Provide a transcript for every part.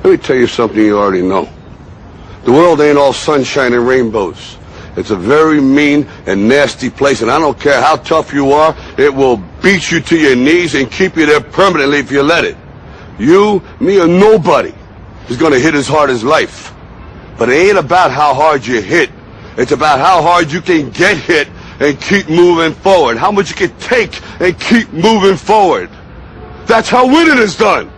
Let me tell you something you already know. The world ain't all sunshine and rainbows. It's a very mean and nasty place, and I don't care how tough you are, it will beat you to your knees and keep you there permanently if you let it. You, me, or nobody is going to hit as hard as life. But it ain't about how hard you hit. It's about how hard you can get hit and keep moving forward. How much you can take and keep moving forward. That's how winning is done.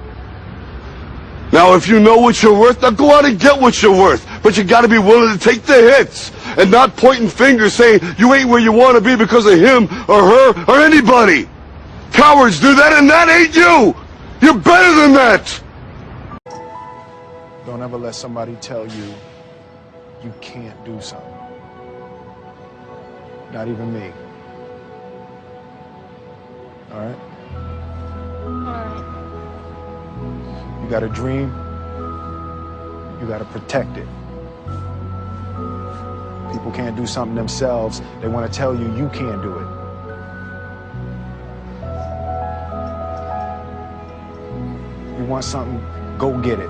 Now, if you know what you're worth, now go out and get what you're worth. But you got to be willing to take the hits and not pointing fingers saying you ain't where you want to be because of him or her or anybody. Cowards do that, and that ain't you. You're better than that. Don't ever let somebody tell you you can't do something. Not even me. All right? You got a dream, you got to protect it. People can't do something themselves. They want to tell you you can't do it. You want something, go get it.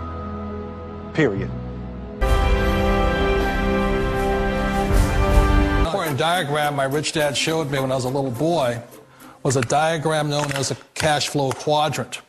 Period. The important diagram my rich dad showed me when I was a little boy was a diagram known as a cash flow quadrant.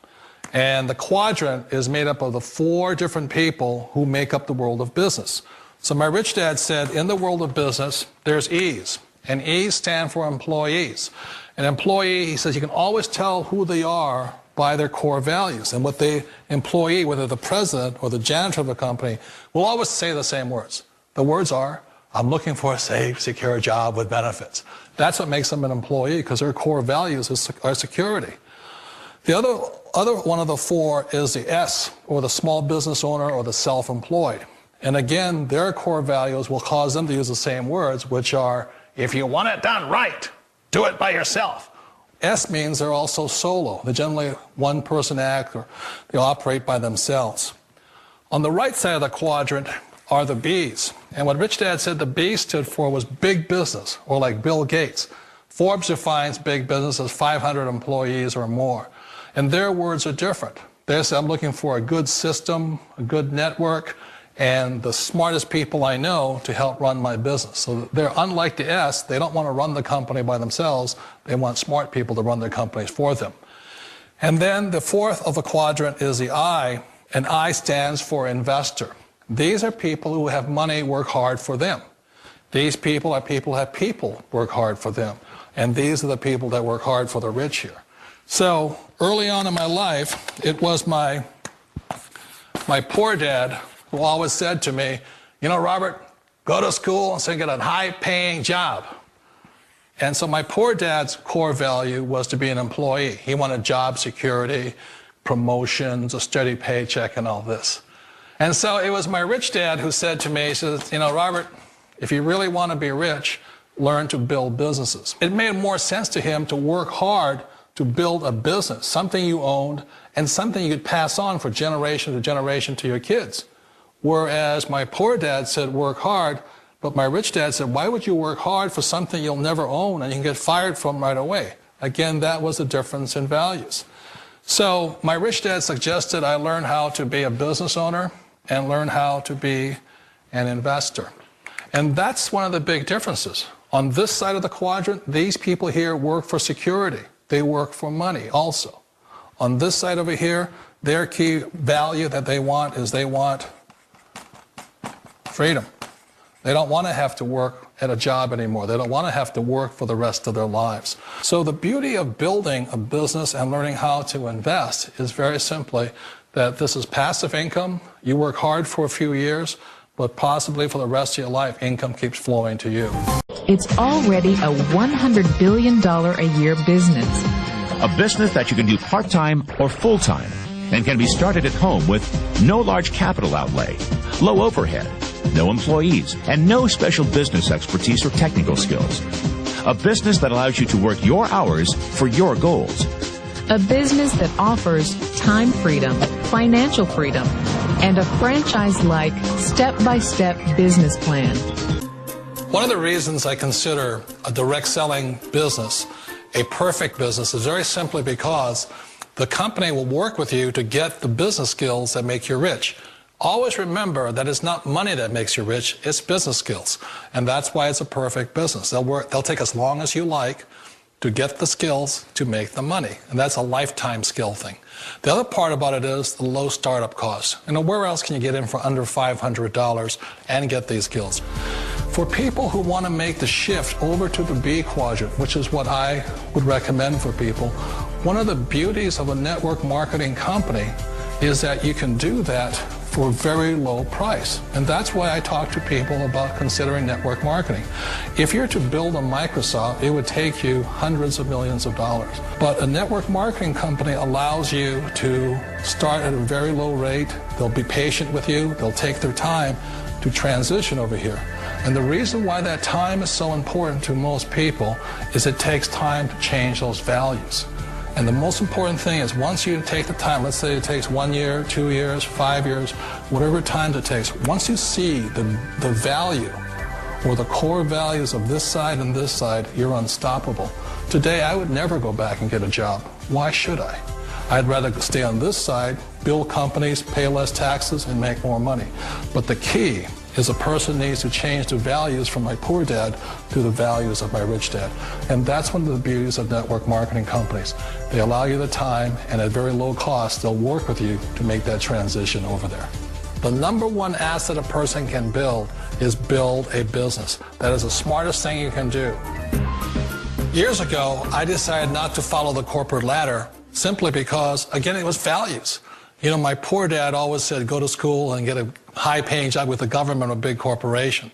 And the quadrant is made up of the 4 different people who make up the world of business. So my rich dad said, in the world of business, there's E's. And E's stand for employees. An employee, he says, you can always tell who they are by their core values. And what the employee, whether the president or the janitor of the company, will always say the same words. The words are, I'm looking for a safe, secure job with benefits. That's what makes them an employee, because their core values are security. The other one of the 4 is the S, or the small business owner or the self-employed. And again, their core values will cause them to use the same words, which are, if you want it done right, do it by yourself. S means they're also solo. They're generally one-person act, or they operate by themselves. On the right side of the quadrant are the B's. And what Rich Dad said the B stood for was big business, or like Bill Gates. Forbes defines big business as 500 employees or more. And their words are different. They say, I'm looking for a good system, a good network, and the smartest people I know to help run my business. So they're unlike the S. They don't want to run the company by themselves. They want smart people to run their companies for them. And then the 4th of the quadrant is the I, and I stands for investor. These are people who have money work hard for them. These people are people who have people work hard for them. And these are the people that work hard for the rich here. So early on in my life, it was my poor dad who always said to me, you know, Robert, go to school and so get a high-paying job. And so my poor dad's core value was to be an employee. He wanted job security, promotions, a steady paycheck, and all this. And so it was my rich dad who said to me, he says, you know, Robert, if you really want to be rich, learn to build businesses. It made more sense to him to work hard to build a business, something you owned, and something you could pass on for generation to generation to your kids. Whereas my poor dad said work hard, but my rich dad said, why would you work hard for something you'll never own and you can get fired from right away? Again, that was the difference in values. So my rich dad suggested I learn how to be a business owner and learn how to be an investor. And that's one of the big differences. On this side of the quadrant, these people here work for security. They work for money also. On this side over here, their key value that they want is they want freedom. They don't want to have to work at a job anymore. They don't want to have to work for the rest of their lives. So the beauty of building a business and learning how to invest is very simply that this is passive income. You work hard for a few years, but possibly for the rest of your life, income keeps flowing to you. It's already a $100 billion a year business. A business that you can do part-time or full-time and can be started at home with no large capital outlay, low overhead, no employees, and no special business expertise or technical skills. A business that allows you to work your hours for your goals. A business that offers time freedom, financial freedom, and a franchise-like, step-by-step business plan. One of the reasons I consider a direct selling business a perfect business is very simply because the company will work with you to get the business skills that make you rich. Always remember that it's not money that makes you rich, it's business skills. And that's why it's a perfect business. They'll take as long as you like to get the skills to make the money. And that's a lifetime skill thing. The other part about it is the low startup cost. Where else can you get in for under $500 and get these skills? For people who want to make the shift over to the B quadrant, which is what I would recommend for people, one of the beauties of a network marketing company is that you can do that for a very low price. And that's why I talk to people about considering network marketing. If you're to build a Microsoft, it would take you hundreds of millions of dollars. But a network marketing company allows you to start at a very low rate. They'll be patient with you. They'll take their time to transition over here. And the reason why that time is so important to most people is it takes time to change those values. And the most important thing is once you take the time, let's say it takes 1 year, 2 years, 5 years, whatever time it takes, once you see the value or the core values of this side and this side, you're unstoppable. Today, I would never go back and get a job. Why should I? I'd rather stay on this side, build companies, pay less taxes, and make more money. But the key is a person needs to change the values from my poor dad to the values of my rich dad. And that's one of the beauties of network marketing companies. They allow you the time, and at very low cost, they'll work with you to make that transition over there. The number one asset a person can build is build a business. That is the smartest thing you can do. Years ago, I decided not to follow the corporate ladder simply because, again, it was values. My poor dad always said, go to school and get a high-paying job with the government or a big corporation.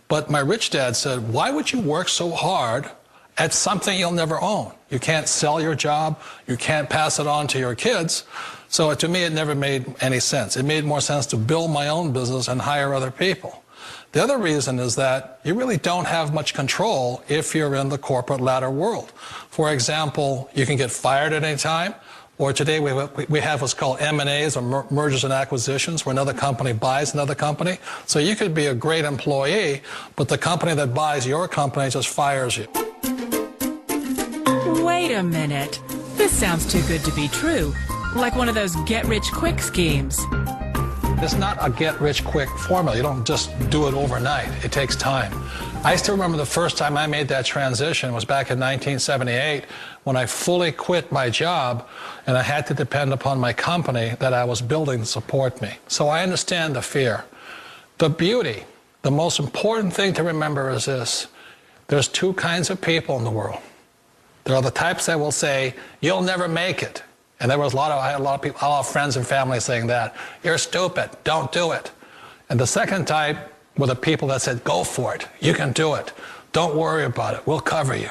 But my rich dad said, why would you work so hard at something you'll never own? You can't sell your job. You can't pass it on to your kids. So to me, it never made any sense. It made more sense to build my own business and hire other people. The other reason is that you really don't have much control if you're in the corporate ladder world. For example, you can get fired at any time. Or today we have what's called M&As, or mergers and acquisitions, where another company buys another company. So you could be a great employee, but the company that buys your company just fires you. Wait a minute. This sounds too good to be true. Like one of those get-rich-quick schemes. It's not a get-rich-quick formula. You don't just do it overnight. It takes time. I still remember the first time I made that transition was back in 1978 when I fully quit my job and I had to depend upon my company that I was building to support me. So I understand the fear. The beauty, the most important thing to remember is this. There's two kinds of people in the world. There are the types that will say, you'll never make it. And I had a lot of people, a lot of friends and family saying that. You're stupid, don't do it. And the second type were the people that said, go for it, you can do it. Don't worry about it, we'll cover you.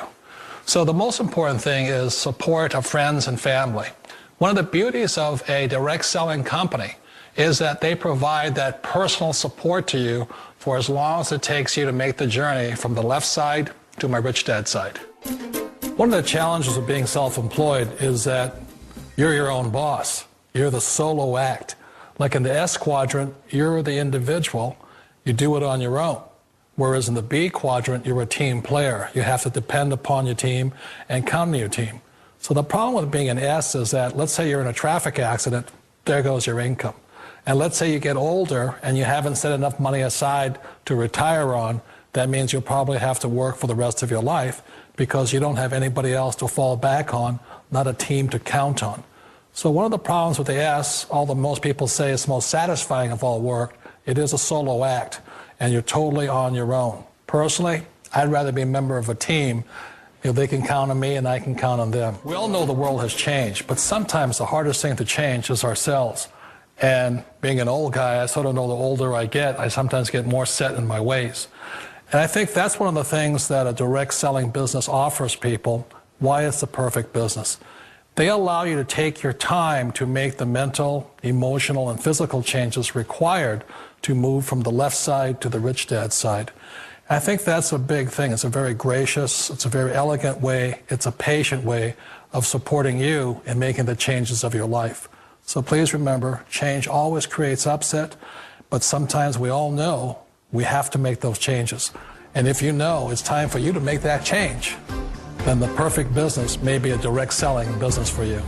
So the most important thing is support of friends and family. One of the beauties of a direct selling company is that they provide that personal support to you for as long as it takes you to make the journey from the left side to my rich dad side. One of the challenges of being self-employed is that you're your own boss. You're the solo act. Like in the S quadrant, you're the individual. You do it on your own. Whereas in the B quadrant, you're a team player. You have to depend upon your team and count on your team. So the problem with being an S is that, let's say you're in a traffic accident, there goes your income. And let's say you get older and you haven't set enough money aside to retire on, that means you'll probably have to work for the rest of your life because you don't have anybody else to fall back on, not a team to count on. So one of the problems with the S, although most people say it's the most satisfying of all work, it is a solo act, and you're totally on your own. Personally, I'd rather be a member of a team. They can count on me and I can count on them. We all know the world has changed, but sometimes the hardest thing to change is ourselves. And being an old guy, I sort of know the older I get, I sometimes get more set in my ways. And I think that's one of the things that a direct selling business offers people, why it's the perfect business. They allow you to take your time to make the mental, emotional, and physical changes required to move from the left side to the rich dad side. I think that's a big thing. It's a very gracious, it's a very elegant way, it's a patient way of supporting you in making the changes of your life. So please remember, change always creates upset, but sometimes we all know we have to make those changes. And if you know it's time for you to make that change, then the perfect business may be a direct selling business for you.